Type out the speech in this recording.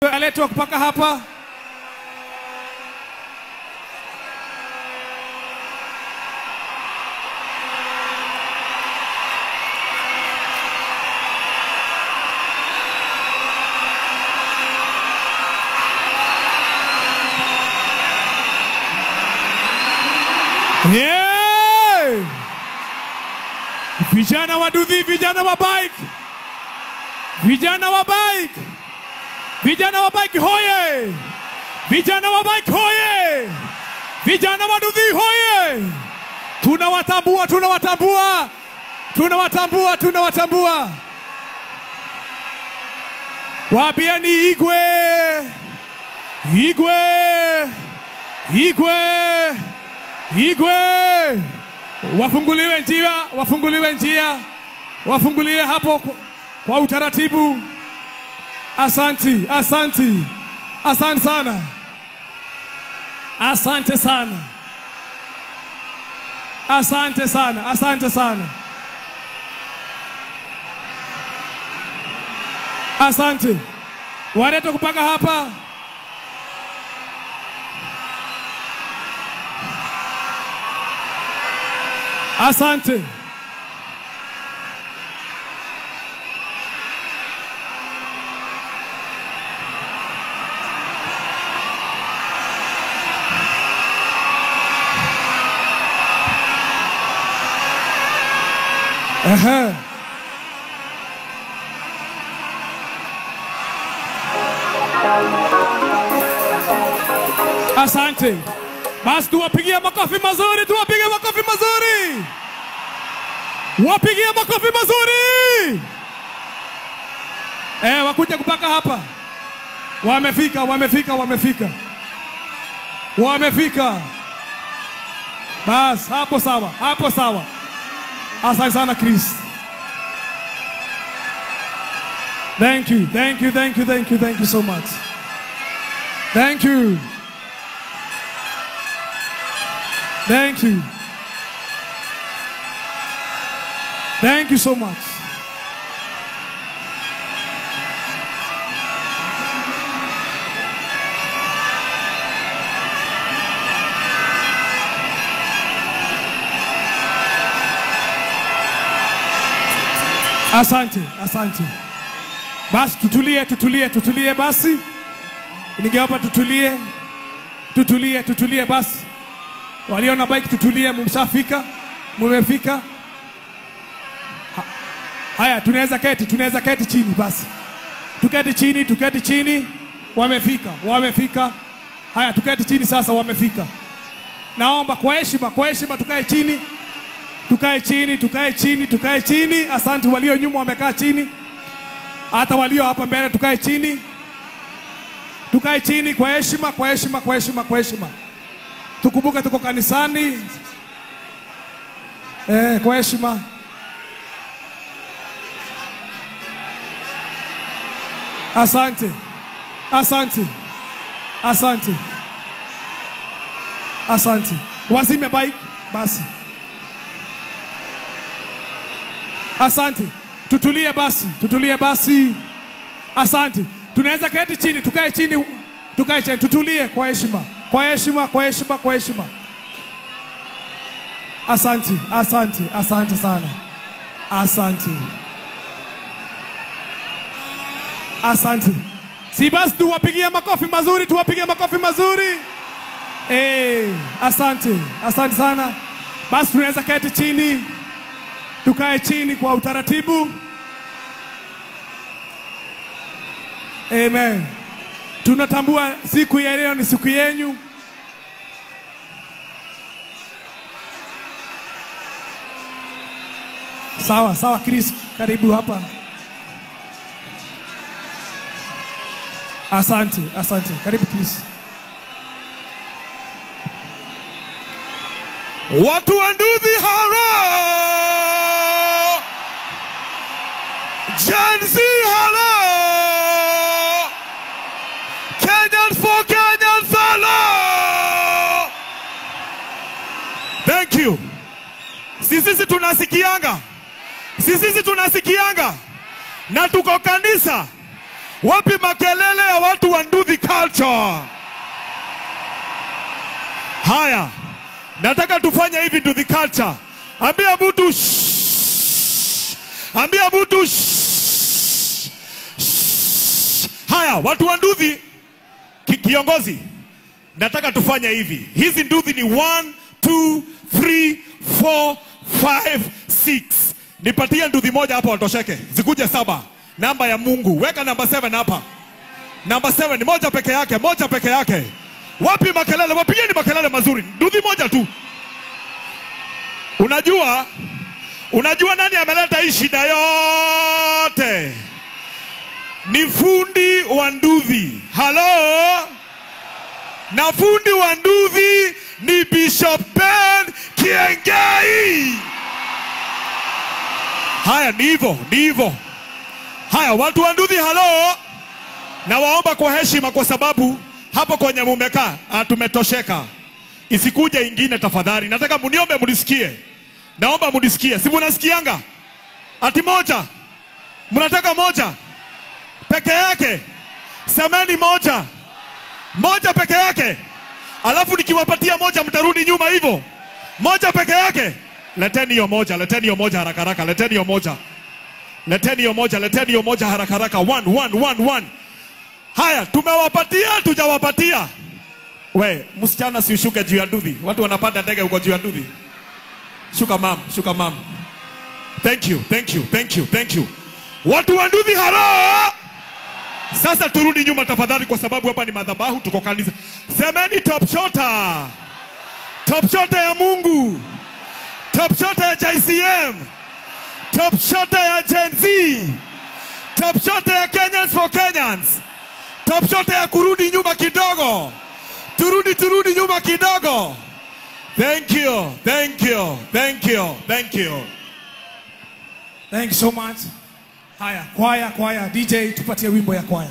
Aletwa kupaka hapa. Yeah! Vijana wa Duthi, vijana wa bike. Vijana wa bike. Vijana wa bike hoye! Vijana wa bike hoye! Vijana wa Duthi hoye! Tunawatambua, tunawatambua. Tunawatambua, tunawatambua. Wapieni Igwe! Igwe! Igwe! Igwe! Wafunguliwe njia, wafunguliwe njia. Wafunguliwe hapo kwa utaratibu. Asanti, asanti. Asante sana. Asante sana. Asante sana, asante sana. Asante. Waleta kupaka hapa. Asante. Aha. Asante. Basi tuwapigie makofi mazuri, tuwapigie makofi mazuri. Wapigie makofi mazuri. Wakuja kupaka hapa. Wamefika, wamefika, wamefika. Wamefika. Bas, hapo sawa, hapo sawa. Asante sana Chris. Thank you, thank you, thank you, thank you, thank you so much. Thank you. Thank you. Thank you so much. Asante, asante. Basi tutulie, tutulie, tutulie basi. Ningewapa tutulie. Tutulie, tutulie basi. Walio na bike tutulie, mumeshafika. Mumefika. Haya, tunaweza keti chini basi. Tuketi chini, tuketi chini. Wamefika, wamefika. Haya, tuketi chini sasa, wamefika. Naomba kwa heshima tukae chini. Tukae chini, tukae chini, tukae chini. Asante walio nyuma wamekaa chini. Hata walio hapa mbele tukae chini. Tukae chini kwa heshima, kwa heshima, kwa heshima, kwa heshima. Tukumbuke tuko kanisani. Kwa heshima. Asante. Asante. Asante. Asante. Wazime bike basi. Asante. Tutulie basi, tutulie basi. Asante. Tunaweza keti chini, tukae chini, tukae chini, tutulie kwa heshima. Kwa heshima, kwa heshima, kwa heshima. Asante, asante, asante sana. Asante. Asante. Si basi tuwapigie makofi mazuri, tuwapigie makofi mazuri. Asante, asante sana. Basi tunaweza keti chini. Tukae chini kwa utaratibu. Amen. Tunatambua siku ya leo ni siku yenu. Sawa, sawa Chris, karibu hapa. Asante, asante. Karibu Chris. Watu wa Duthi halo! Gen Z hello! Kenyans for Kenyans hello! Thank you. Sisi tunasikianga. Sisi tunasikianga. Na tuko kanisa. Wapi makelele ya watu wa Nduthi culture? Haya, nataka tufanye hivi Nduthi culture. Ambia mtu shh. Ambia mtu shh. Shh. Haya, watu wa Nduthi, kiongozi, nataka tufanye hivi. Hizi Nduthi ni 1, 2, 3, 4, 5, 6. Nipatie Nduthi moja hapa watosheke. Zikuje 7. Namba ya Mungu. Weka namba 7 hapa. Namba 7 ni moja peke yake, moja peke yake. Wapi makelele? Wapigeni makelele mazuri. Nduthi moja tu. Unajua nani ameleta hii shida yote? Ni fundi wa Nduthi. Halo? Na fundi wa Nduthi ni Bishop Ben Kiengei. Haya, ni hivyo. Haya, watu wa Nduthi, halo? Na waomba kwa heshima, kwa sababu hapo kwenye mumekaa tumetosheka. Isikuje ingine tafadhali. Nataka muniombe munisikie. Naomba munisikie. Si munasikianga? Ati moja. Mnataka moja peke yake. Semeni moja. Moja peke yake. Alafu nikiwapatia moja mtarudi nyuma hivyo. Moja peke yake. Leteni hiyo moja haraka haraka. Leteni hiyo moja haraka haraka. 1. Haya, tumewapatia, tujawapatia. We, msichana si ushuke juu ya Nduthi. Watu wanapanda ndege huko juu ya Nduthi. Shuka mam. Thank you. Watu wa Nduthi, halo? Sasa turudi nyuma tafadhali, kwa sababu hapa ni madhabahu, tuko kanisa. Semeni top shota. Top shota ya Mungu. Top shota ya JCM. Top shota ya Gen Z. Top shota ya Kenyans for Kenyans. Top shota ya kurudi nyuma kidogo. Turudi nyuma kidogo. Thank you. Thank you so much. Haya, kwaya. DJ, tupatie wimbo ya kwaya.